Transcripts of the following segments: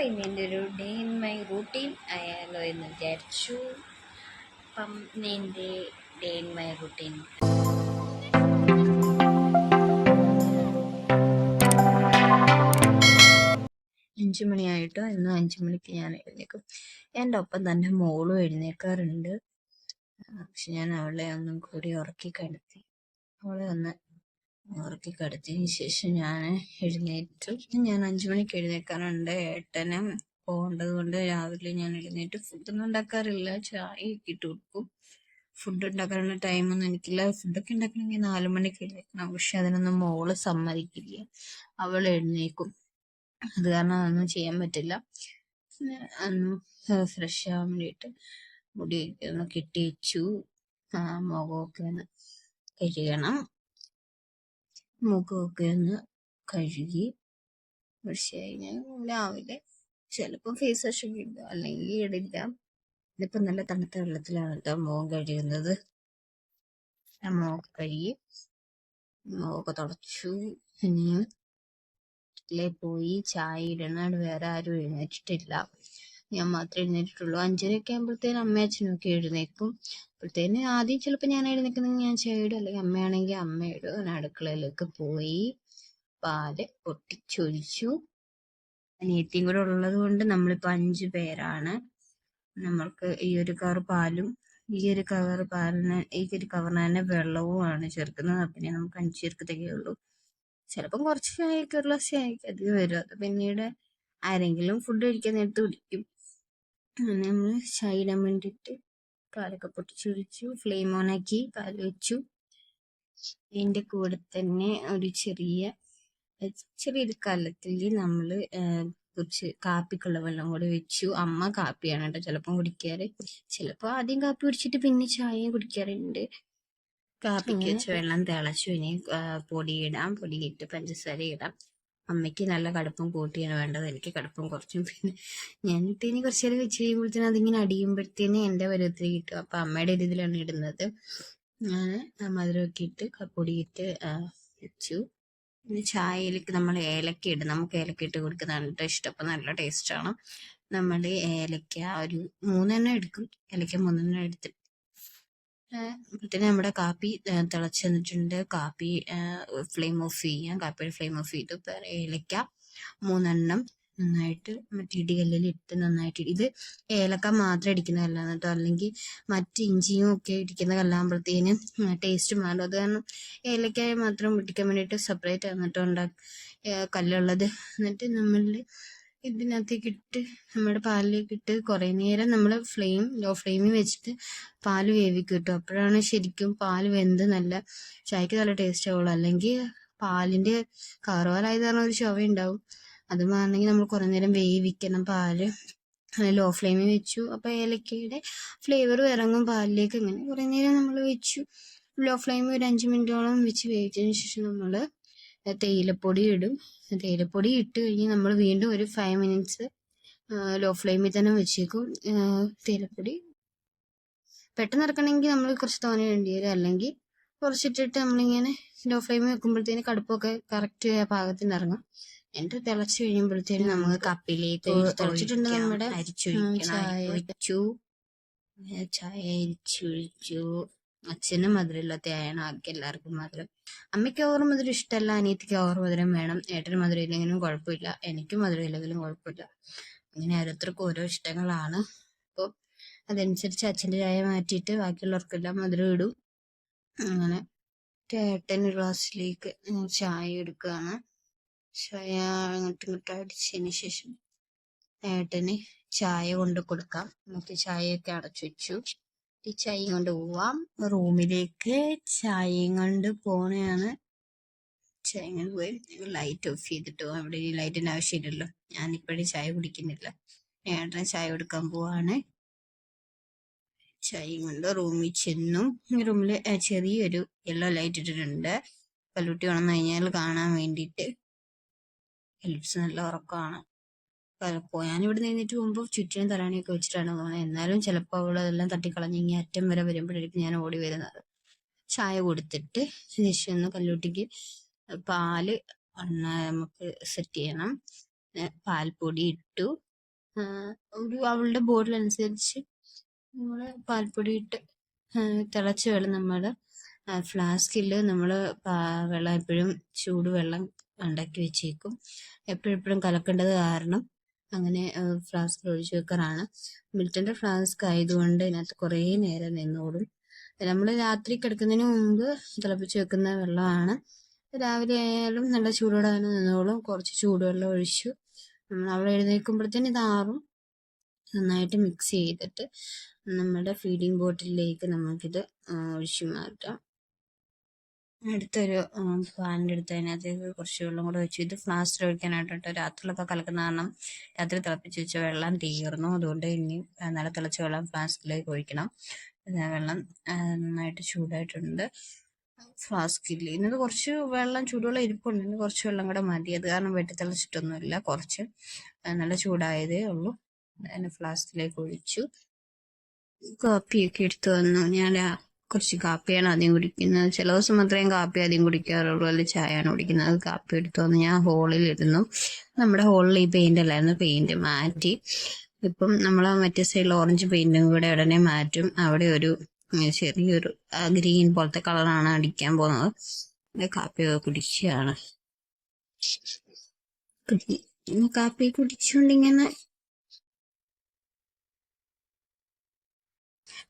ഇന്ന് എൻ്റെ ഒരു ഡേ ഇൻ മൈ റൂട്ടീൻ ആയാലോ എന്ന് വിചാരിച്ചു. അപ്പം എൻ്റെ ഡേ ഇൻ മൈ റൂട്ടീൻ 5 മണിയായിട്ടോ. ഇന്ന് 5 മണിക്ക് ഞാൻ എഴുന്നേക്കും. എൻ്റെ ഒപ്പം തന്നെ മോളും എഴുന്നേക്കാറുണ്ട്. പക്ഷെ ഞാൻ അവളെ ഒന്നും കൂടി ഉറക്കി കിടത്തിയതിന് ശേഷം ഞാൻ എഴുന്നേറ്റു. ഞാൻ 5 മണിക്ക് എഴുന്നേക്കാറുണ്ട്. ഏട്ടന് പോകേണ്ടത് കൊണ്ട് രാവിലെ ഞാൻ എഴുന്നേറ്റ് ഫുഡൊന്നും ഉണ്ടാക്കാറില്ല, ചായ ഇട്ട് കൊടുക്കും. ഫുഡ് ഉണ്ടാക്കാനുള്ള ടൈമൊന്നും എനിക്കില്ല. ഫുഡൊക്കെ ഉണ്ടാക്കണമെങ്കിൽ 4 മണിക്ക് എഴുന്നേക്കണം. പക്ഷെ അതിനൊന്നും മോള് സമ്മതിക്കില്ല. അവൾ എഴുന്നേക്കും. അത് കാരണം അതൊന്നും ചെയ്യാൻ പറ്റില്ല. ഫ്രഷ് ആവാൻ വേണ്ടിയിട്ട് മുടിയൊക്കെ ഒന്ന് കെട്ടി വെച്ചു. മുഖമൊക്കെ ഒന്ന് കഴുകണം. മുഖമൊക്കെ ഒന്ന് കഴുകി ഫ്രഷായി ഞാൻ രാവിലെ ചിലപ്പോൾ ഫേസ് വാഷ് ഒക്കെ ഇടുക, അല്ലെങ്കിൽ ഇടില്ല. ഇതിപ്പോൾ നല്ല തണുത്ത വെള്ളത്തിലാണ് കേട്ടോ മുഖം കഴുകുന്നത്. മുഖമൊക്കെ കഴുകി മുഖമൊക്കെ തുടച്ചു. ഇനി പോയി ചായ ഇടണം. വേറെ ആരും എഴുന്നേറ്റിട്ടില്ല, ഞാൻ മാത്രമേ എഴുന്നേറ്റിട്ടുള്ളൂ. 5:30 ആകുമ്പോഴത്തേനും അമ്മയും അച്ഛനും ഒക്കെ എഴുന്നേക്കും. അപ്പോഴത്തേന് ആദ്യം ചിലപ്പോൾ ഞാൻ എഴുന്നേക്കുന്നെങ്കിൽ ഞാൻ ചായ ഇടും, അല്ലെങ്കിൽ അമ്മയാണെങ്കിൽ അമ്മ ഇടും. ഞാൻ അടുക്കളയിലേക്ക് പോയി പാല് പൊട്ടിച്ചൊഴിച്ചു. അനിയത്തിയും കൂടെ ഉള്ളത് കൊണ്ട് നമ്മളിപ്പോൾ 5 പേരാണ്. നമ്മൾക്ക് ഈ ഒരു കവർ പാലും ഈ ഒരു കവറിന് തന്നെ വെള്ളവുമാണ് ചേർക്കുന്നത്. പിന്നെ നമുക്ക് 5 പേർക്ക് തികയുള്ളൂ. ചിലപ്പം കുറച്ച് ചായയൊക്കെ ഒരു ഗ്ലാസ് ചായയൊക്കെ അധികം വരും. അത് പിന്നീട് ആരെങ്കിലും ഫുഡ് കഴിക്കാൻ നേരത്ത് കുടിക്കും. അങ്ങനെ നമ്മൾ ചായ ഇടാൻ വേണ്ടിയിട്ട് പാലൊക്കെ പൊട്ടിച്ചൊഴിച്ചു. ഫ്ലെയിം ഓണാക്കി പാൽ വെച്ചു. ഇതിൻ്റെ കൂടെ തന്നെ ഒരു ചെറിയൊരു കലത്തിൽ നമ്മൾ കുറച്ച് കാപ്പിക്കുള്ള വെള്ളം കൂടി വെച്ചു. അമ്മ കാപ്പിയാണ് കേട്ടോ ചിലപ്പം കുടിക്കാറ്. ചിലപ്പോൾ ആദ്യം കാപ്പി കുടിച്ചിട്ട് പിന്നെ ചായയും കുടിക്കാറുണ്ട്. കാപ്പിക്ക് വെച്ച വെള്ളം തിളച്ചു. ഇനി പൊടിയിട്ട് പഞ്ചസാര ഇടാം. അമ്മയ്ക്ക് നല്ല കടുപ്പം കൂട്ടിയാണ് വേണ്ടത്, എനിക്ക് കടുപ്പം കുറച്ചും. പിന്നെ ഞാനിട്ട് ഇനി കുറച്ച് നേരം വെച്ച് കഴിയുമ്പോഴത്തേനും അതിങ്ങനെ അടിയുമ്പോഴത്തേന് എൻ്റെ പരുവത്തിൽ കിട്ടും. അപ്പം അമ്മയുടെ രീതിയിലാണ് ഇടുന്നത്. ഞാൻ മധുരമൊക്കെ ഇട്ട് പൊടിയിട്ട് വെച്ചു. പിന്നെ ചായയിലേക്ക് നമ്മൾ ഏലക്ക ഇടും. നമുക്ക് ഏലക്ക ഇട്ട് കൊടുക്കുന്നതാണ് കേട്ടോ ഇഷ്ടം. അപ്പം നല്ല ടേസ്റ്റാണ്. നമ്മൾ ഏലക്ക ഒരു 3 എടുക്കും. ഏലക്ക 3 എടുത്തിട്ട് അപ്പോഴത്തേന് നമ്മുടെ കാപ്പി തിളച്ച് വന്നിട്ടുണ്ട്. കാപ്പി ഫ്ലെയിം ഓഫ് ചെയ്യാം. കാപ്പിയുടെ ഫ്ലെയിം ഓഫ് ചെയ്തു. ഏലക്ക 3 നന്നായിട്ട് മറ്റേ ഇടികല്ലിൽ ഇട്ട് നന്നായിട്ട് ഇത് ഏലക്ക മാത്രം ഇടിക്കുന്ന കല്ലാണ് കേട്ടോ, അല്ലെങ്കിൽ മറ്റ് ഇഞ്ചിയും ഒക്കെ ഇടിക്കുന്ന കല്ലാകുമ്പോഴത്തേനും ടേസ്റ്റ് മാറും. അത് കാരണം ഏലക്കായ മാത്രം ഇടിക്കാൻ വേണ്ടിയിട്ട് സെപ്പറേറ്റ് ആണ് കേട്ടോ കല്ലുള്ളത്. എന്നിട്ട് നമ്മൾ ഇതിനകത്തേക്ക് ഇട്ട് നമ്മുടെ പാലിലേക്ക് ഇട്ട് കുറേ നേരം നമ്മൾ ലോ ഫ്ലെയിമിൽ വെച്ചിട്ട് പാല് വേവിക്കും കേട്ടോ. അപ്പോഴാണ് ശരിക്കും പാല് വെന്ത് നല്ല ചായക്ക് നല്ല ടേസ്റ്റ് ആവുള്ളൂ. അല്ലെങ്കിൽ പാലിൻ്റെ കറുവാലായത് കാരണം ഒരു ചുവ ഉണ്ടാവും. അത് മാറണമെങ്കിൽ നമ്മൾ കുറേ നേരം വേവിക്കണം പാല്. ലോ ഫ്ലെയിമിൽ വെച്ചു. അപ്പോൾ ഏലക്കയുടെ ഫ്ലേവർ ഇറങ്ങും പാലിലേക്ക്. അങ്ങനെ കുറേ നേരം നമ്മൾ വെച്ചു. ലോ ഫ്ലെയിമിൽ ഒരു 5 മിനിറ്റോളം വെച്ച് വേവിച്ചതിന് ശേഷം നമ്മൾ തേയിലപ്പൊടി ഇടും. തേയിലപ്പൊടി ഇട്ട് കഴിഞ്ഞ് നമ്മൾ വീണ്ടും ഒരു 5 മിനിറ്റ്സ് ലോ ഫ്ലെയിമിൽ തന്നെ വെച്ചേക്കും. തേയിലപ്പൊടി പെട്ടെന്ന് ഇറക്കണമെങ്കിൽ നമ്മൾ കുറച്ച് തോനെ വേണ്ടി വരും, അല്ലെങ്കിൽ കുറച്ചിട്ടിട്ട് നമ്മളിങ്ങനെ ലോ ഫ്ലെയിമിൽ വെക്കുമ്പോഴത്തേന് കടുപ്പൊക്കെ കറക്റ്റ് പാകത്തിന് ഇറങ്ങും. എന്നിട്ട് തിളച്ച് കഴിയുമ്പോഴത്തേനും നമുക്ക് കപ്പിലേക്ക് തിളച്ചിട്ടുണ്ട് നമ്മുടെ ചായ അരിച്ചൊഴിച്ചു. അച്ഛനും മധുരമില്ലാത്ത ആയാണ് ആക്കി എല്ലാവർക്കും മധുരം. അമ്മയ്ക്ക് ഓവർ മധുരം ഇഷ്ടമല്ല, അനിയത്തിക്ക് ഓവർ മധുരം വേണം. ഏട്ടന് മധുരം ഇല്ലെങ്കിലും കുഴപ്പമില്ല, എനിക്കും മധുരം ഇല്ലെങ്കിലും കുഴപ്പമില്ല. അങ്ങനെ ഓരോരുത്തർക്കും ഓരോ ഇഷ്ടങ്ങളാണ്. അപ്പോൾ അതനുസരിച്ച് അച്ഛൻ്റെ ചായ മാറ്റിയിട്ട് ബാക്കിയുള്ളവർക്കെല്ലാം മധുരം ഇടും. അങ്ങനെ ഏട്ടൻ ഒരു ഗ്ലാസ്സിലേക്ക് ചായ എടുക്കുകയാണ്. ചായ അങ്ങോട്ടും ഇങ്ങോട്ടും അടിച്ചതിന് ശേഷം ഏട്ടന് ചായ കൊണ്ട് കൊടുക്കാം. നമുക്ക് ചായയൊക്കെ അടച്ചു വെച്ചു. ഈ ചായയും കൊണ്ട് പോവാം റൂമിലേക്ക്. ചായയും കൊണ്ട് പോണെയാണ്. ചായ കൊണ്ട് പോയി ലൈറ്റ് ഓഫ് ചെയ്തിട്ട് പോവാം. അവിടെ ഈ ലൈറ്റിൻ്റെ ആവശ്യമില്ലല്ലോ. ഞാനിപ്പോഴും ചായ കുടിക്കുന്നില്ല. ഏട്ടന് ചായ കൊടുക്കാൻ പോവാണ്. ചായയും കൊണ്ട് റൂമിൽ ചെന്നു. റൂമിൽ ചെറിയൊരു യെല്ലോ ലൈറ്റ് ഇട്ടിട്ടുണ്ട്. കല്ലുട്ടി വന്നു കഴിഞ്ഞാൽ കാണാൻ വേണ്ടിയിട്ട്. കല്ലുട്ടി നല്ല ഉറക്കമാണ്. ഞാനിവിടെ നിന്നിട്ട് പോകുമ്പോൾ ചുറ്റിനും തലാണിയൊക്കെ വെച്ചിട്ടാണ് പോകുന്നത്. എന്നാലും ചിലപ്പോൾ അവൾ അതെല്ലാം തട്ടിക്കളഞ്ഞ് ഇങ്ങനെ അറ്റം വരെ വരുമ്പോഴേക്കും ഞാൻ ഓടി വരുന്നത്. ചായ കൊടുത്തിട്ട് ശേഷം ഒന്ന് കല്ലുട്ടിക്ക് പാല് നമുക്ക് സെറ്റ് ചെയ്യണം. പാൽപ്പൊടി ഇട്ടു. അവളുടെ ബോഡിലനുസരിച്ച് നമ്മൾ പാൽപ്പൊടി ഇട്ട് തിളച്ച വെള്ളം നമ്മൾ ഫ്ലാസ്കിൽ നമ്മൾ വെള്ളം എപ്പോഴും ചൂടുവെള്ളം ഉണ്ടാക്കി വെച്ചേക്കും. എപ്പോഴെപ്പോഴും കലക്കേണ്ടത് കാരണം അങ്ങനെ ഫ്ലാസ്കിൽ ഒഴിച്ചു വെക്കാറാണ്. മിൽട്ടൻ്റെ ഫ്ലാസ്ക് ആയതുകൊണ്ട് ഇതിനകത്ത് കുറേ നേരം നിന്നോളും. നമ്മൾ രാത്രി കിടക്കുന്നതിന് മുമ്പ് തിളപ്പിച്ച് വെക്കുന്ന വെള്ളമാണ്. രാവിലെ ആയാലും നല്ല ചൂടോടെ തന്നെ നിന്നോളും. കുറച്ച് ചൂടുവെള്ളം ഒഴിച്ചു നമ്മൾ അവിടെ എഴുന്നേൽക്കുമ്പോഴത്തേന് ഇതാറും. നന്നായിട്ട് മിക്സ് ചെയ്തിട്ട് നമ്മുടെ ഫീഡിങ് ബോട്ടിലേക്ക് നമുക്കിത് ഒഴിച്ചു മാറ്റാം. അടുത്തൊരു പാനിൻ്റെ അടുത്ത് അതിനകത്തേക്ക് കുറച്ച് വെള്ളം കൂടെ വെച്ചു. ഇത് ഫ്ലാസ്കിൽ ഒഴിക്കാനായിട്ടോ രാത്രിയിലൊക്കെ കലക്കുന്ന കാരണം രാത്രി തിളപ്പിച്ച് വെച്ച വെള്ളം തീർന്നു. അതുകൊണ്ട് ഇനി നല്ല തിളച്ച വെള്ളം ഫ്ലാസ്കിലേക്ക് ഒഴിക്കണം. വെള്ളം നന്നായിട്ട് ചൂടായിട്ടുണ്ട്. ഫ്ലാസ്കിൽ ഇന്നത് കുറച്ച് വെള്ളം ചൂടുവെള്ളം ഇരിപ്പുണ്ട്. ഇനി കുറച്ച് വെള്ളം കൂടെ മതി. അത് കാരണം വെട്ടി തിളച്ചിട്ടൊന്നുമില്ല. കുറച്ച് നല്ല ചൂടായതേ ഉള്ളൂ. അതിന് ഫ്ലാസ്കിലേക്ക് ഒഴിച്ചു. കാപ്പിയൊക്കെ എടുത്തു വന്നു. ഞാൻ കുറച്ച് കാപ്പിയാണ് ആദ്യം കുടിക്കുന്നത്. ചില ദിവസം മാത്രമേ കാപ്പി ആദ്യം കുടിക്കാറുള്ളൂ, അല്ലെങ്കിൽ ചായയാണ് കുടിക്കുന്നത്. കാപ്പി എടുത്തു വന്ന് ഞാൻ ഹോളിൽ ഇരുന്നു. നമ്മുടെ ഹോളിൽ ഈ പെയിന്റ് അല്ലായിരുന്നു, പെയിന്റ് മാറ്റി. ഇപ്പം നമ്മൾ മറ്റേ സൈഡിൽ ഓറഞ്ച് പെയിന്റും കൂടെ ഉടനെ മാറ്റും. അവിടെ ഒരു ചെറിയൊരു ഗ്രീൻ പോലത്തെ കളറാണ് അടിക്കാൻ പോകുന്നത്. കാപ്പിയൊക്കെ കുടിക്കുകയാണ്. കാപ്പി കുടിച്ചുകൊണ്ടിങ്ങനെ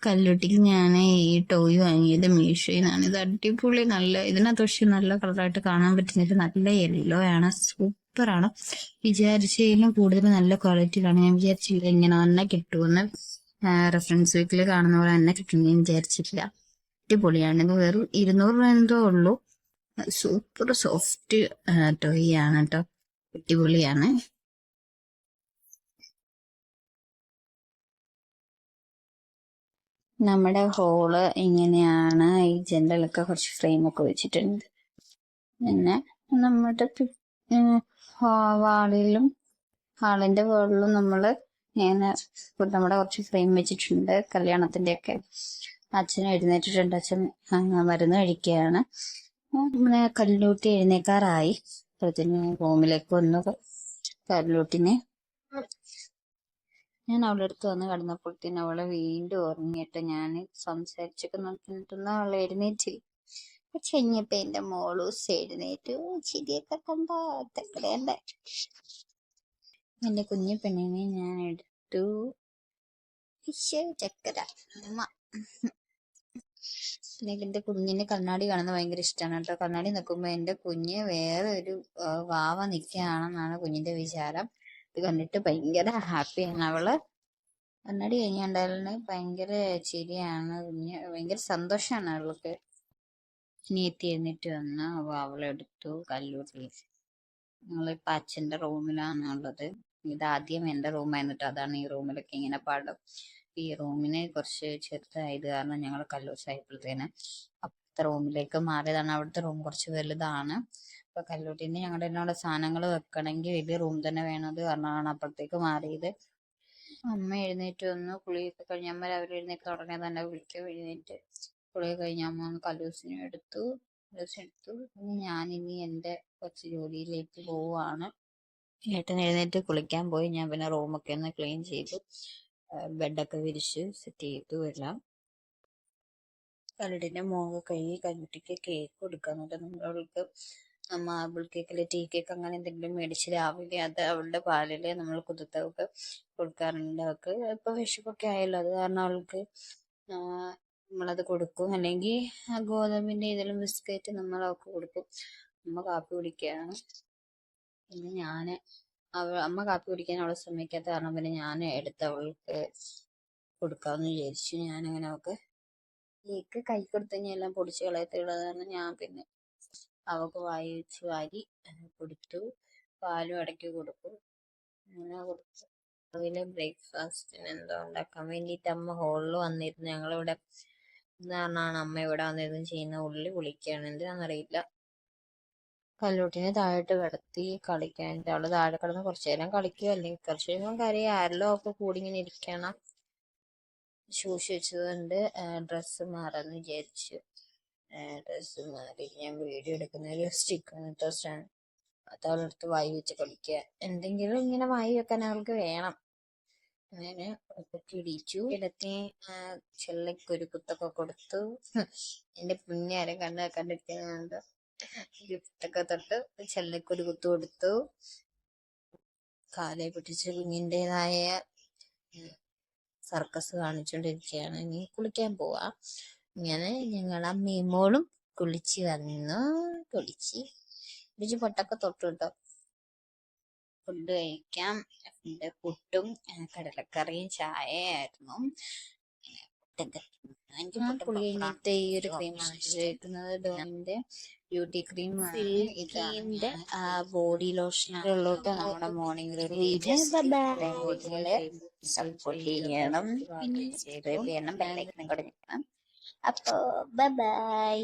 കല്ലുട്ടിക്ക് ഞാൻ ഈ ടോയ് വാങ്ങിയത് മീഷോയിൽ നിന്നാണ്. ഇത് അടിപൊളി, നല്ല ഇതിനകത്ത് പക്ഷേ നല്ല കളറായിട്ട് കാണാൻ പറ്റുന്നില്ല. നല്ല യെല്ലോ ആണ്, സൂപ്പറാണ്. വിചാരിച്ചതിലും കൂടുതൽ നല്ല ക്വാളിറ്റിയിലാണ്. ഞാൻ വിചാരിച്ചില്ല ഇങ്ങനെ തന്നെ കിട്ടുമെന്ന്. റെഫറൻസ് വീക്കിൽ കാണുന്ന പോലെ തന്നെ കിട്ടുമെന്ന് ഞാൻ വിചാരിച്ചിട്ടില്ല. അടിപൊളിയാണ്. ഇത് വെറും 200 രൂപ എന്തോ ഉള്ളൂ. സൂപ്പർ സോഫ്റ്റ് ടോയ് ആണ് കേട്ടോ, അടിപൊളിയാണ്. നമ്മുടെ ഹോള് ഇങ്ങനെയാണ്. ഈ ജനലൊക്കെ കുറച്ച് ഫ്രെയിമൊക്കെ വെച്ചിട്ടുണ്ട്. പിന്നെ നമ്മുടെ വാളിലും ഹാളിന്റെ വാളിലും നമ്മൾ ഇങ്ങനെ നമ്മുടെ കുറച്ച് ഫ്രെയിം വെച്ചിട്ടുണ്ട്. കല്യാണത്തിന്റെയൊക്കെ. അച്ഛൻ എഴുന്നേറ്റിട്ടുണ്ട്. അച്ഛൻ മരുന്ന് കഴിക്കുകയാണ്. പിന്നെ കല്ലൂട്ടി എഴുന്നേക്കാറായി. അപ്പോഴത്തേന് റൂമിലേക്ക് വന്നു. കല്ലൂട്ടിനെ ഞാൻ അവളുടെ അടുത്ത് വന്ന് കിടന്നപ്പോഴത്തേന് അവളെ വീണ്ടും ഉറങ്ങിയിട്ട് ഞാൻ സംസാരിച്ചൊക്കെ നോക്കിയിട്ടൊന്നും അവളെ എഴുന്നേറ്റില്ല. കഴിഞ്ഞപ്പോ എന്റെ മോളൂസ് എഴുന്നേറ്റു. ചിരിയൊക്കെ കണ്ട തക്കടേണ്ട. എന്റെ കുഞ്ഞു പെണ്ണിനെ ഞാൻ എടുത്തു. ചക്കര അമ്മ. എന്റെ കുഞ്ഞിന്റെ കണ്ണാടി കാണുന്നത് ഭയങ്കര ഇഷ്ടമാണ് കേട്ടോ. കണ്ണാടി നിൽക്കുമ്പോ എന്റെ കുഞ്ഞ് വേറെ ഒരു വാവ നിൽക്കുകയാണെന്നാണ് കുഞ്ഞിന്റെ വിചാരം. ഇത് കണ്ടിട്ട് ഭയങ്കര ഹാപ്പിയാണ് അവള്. കണ്ണാടി കഴിഞ്ഞുണ്ടായാലും ഭയങ്കര ചിരിയാണ്. കുഞ്ഞ് ഭയങ്കര സന്തോഷമാണ് അവൾക്ക്. നീത്തി എഴുന്നേറ്റ് വന്ന് അവളെടുത്തു. കല്ലൂട്ടി ഞങ്ങളിപ്പോ അച്ഛന്റെ റൂമിലാണ് ഉള്ളത്. ഇതാദ്യം എന്റെ റൂമായിരുന്നിട്ട് അതാണ് ഈ റൂമിലൊക്കെ ഇങ്ങനെ പാടും. ഈ റൂമിന് കുറച്ച് ചെറുതായത് കാരണം ഞങ്ങൾ കല്ലൂസായപ്പോഴത്തേന് അപ്പുറത്തെ റൂമിലേക്ക് മാറിയതാണ്. അവിടുത്തെ റൂം കുറച്ച് വലുതാണ്. അപ്പൊ കല്ലൂട്ടിന് ഞങ്ങളുടെ എന്നോട് സാധനങ്ങൾ വെക്കണമെങ്കിൽ വലിയ റൂം തന്നെ വേണത് കാരണമാണ് അപ്പുറത്തേക്ക് മാറിയത്. അമ്മ എഴുന്നേറ്റ് വന്നു. കുളിയൊക്കെ കഴിഞ്ഞ അമ്മ രാവിലെ എഴുന്നേറ്റ് ഉടനെ തന്നെ വിളിക്കും. എഴുന്നേറ്റ് കുളി കഴിഞ്ഞ അമ്മ ഒന്ന് കല്ലൂസിനെ എടുത്തു. ഞാനിനി എൻ്റെ കുറച്ച് ജോലിയിലേക്ക് പോവുകയാണ്. ഏട്ടൻ എഴുന്നേറ്റ് കുളിക്കാൻ പോയി. ഞാൻ പിന്നെ റൂമൊക്കെ ഒന്ന് ക്ലീൻ ചെയ്തു. ബെഡൊക്കെ വിരിച്ച് സെറ്റ് ചെയ്തു എല്ലാം. കല്ലുടിന്റെ മുഖം കഴുകി കല്ലുട്ടിക്ക് കേക്ക് കൊടുക്കാന്നുണ്ട്. അവൾക്ക് മാർബിൾ കേക്ക് അല്ലെ ടീ കേക്ക് അങ്ങനെ എന്തെങ്കിലും മേടിച്ച് രാവിലെ അത് അവളുടെ പാലില് നമ്മൾ കുതിർത്തൊക്കെ കൊടുക്കാറുണ്ട്. അവൾക്ക് ഇപ്പൊ വിശപ്പൊക്കെ ആയല്ലോ, അത് കാരണം അവൾക്ക് നമ്മളത് കൊടുക്കും. അല്ലെങ്കിൽ ഗോതമ്പിന്റെ ഏതെങ്കിലും ബിസ്ക്കറ്റ് നമ്മൾ അവൾക്ക് കൊടുക്കും. അമ്മ കാപ്പി കുടിക്കുകയാണ്. പിന്നെ അമ്മ കാപ്പി കുടിക്കാൻ അവളെ സമ്മതിക്കാത്ത കാരണം പിന്നെ ഞാൻ എടുത്ത് അവൾക്ക് കൊടുക്കാമെന്ന് വിചാരിച്ചു. ഞാനങ്ങനെ അവൾക്ക് കേക്ക് കൈ കൊടുത്തു കഴിഞ്ഞാൽ എല്ലാം പൊടിച്ച് കളയത്തുള്ളത് കാരണം ഞാൻ പിന്നെ അവൾക്ക് വായി വെച്ച് വാരി കൊടുത്തു. പാലും ഇടയ്ക്ക് കൊടുക്കും. അങ്ങനെ കൊടുത്തു. അതിലെ ബ്രേക്ക്ഫാസ്റ്റിന് എന്തോ ഉണ്ടാക്കാൻ വേണ്ടിയിട്ട് അമ്മ ഹോളിൽ വന്നിരുന്നു. ഞങ്ങളിവിടെ എന്നാണ് അമ്മ ഇവിടെ വന്നിരുന്ന് ചെയ്യുന്ന. ഉള്ളി പൊളിക്കുകയാണ്, എന്തിനാണെന്നറിയില്ല. കല്ലൂട്ടിനെ താഴോട്ട് കിടത്തി കളിക്കാൻ. അവള് താഴെ കിടന്ന് കുറച്ചു നേരം കളിക്കുക, അല്ലെങ്കിൽ കുറച്ച് കഴിയുമ്പോൾ കരയും. ആരെല്ലോ ഒക്കെ കൂടി ഇങ്ങനെ ഇരിക്കണം. ഷൂസ് വെച്ചതുകൊണ്ട് ഡ്രസ്സ് മാറാന്ന് വിചാരിച്ചു. ഡ്രസ്സ് മാറി ഞാൻ വീഡിയോ എടുക്കുന്ന ഒരു സ്റ്റിക്ക് സ്റ്റാൻഡ് അത് അവളെടുത്ത് വായി വെച്ച് കളിക്കുക. എന്തെങ്കിലും ഇങ്ങനെ വായി വെക്കാൻ അവൾക്ക് വേണം. അങ്ങനെ കുത്തി ഇടിച്ചു. ഇടത്തെ ചെള്ളക്കൊരു കുത്തൊക്കെ കൊടുത്തു. എന്റെ പുണ്യാരെ കണ്ടിരിക്കുന്നുണ്ട്. ഗിഫ്റ്റൊക്കെ തൊട്ട് ചെള്ളക്കൊരു കുത്തു കൊടുത്തു. കാലെ പിടിച്ച് കുഞ്ഞിൻ്റെതായ സർക്കസ് കാണിച്ചോണ്ടിരിക്കുകയാണ്. ഇനി കുളിക്കാൻ പോവാ. ഇങ്ങനെ ഞങ്ങൾ അമ്മയും മോളും കുളിച്ച് വന്നു. കുളിച്ച് പൊട്ടൊക്കെ തൊട്ടു കേട്ടോ. ഫുഡ് കഴിക്കാം. പുട്ടും കടലക്കറിയും ചായയായിരുന്നു. കുളി കഴിഞ്ഞിട്ട് ഈ ഒരു ക്രീമാണ് ഉപയോഗിക്കുന്നത്. ഡോണിന്റെ ബ്യൂട്ടി ക്രീമാണ്. ഇതിന്റെ ബോഡി ലോഷനുകളിലോട്ട് നമ്മുടെ മോർണിംഗ് റൂട്ടീന് സപ്പോർട്ട് ചെയ്യണം. പിന്നെ സബ്സ്ക്രൈബ് ചെയ്യണം. ബെല്ലൈക്കനും കൂടെ ഞെക്കണം. അപ്പോ ബൈ.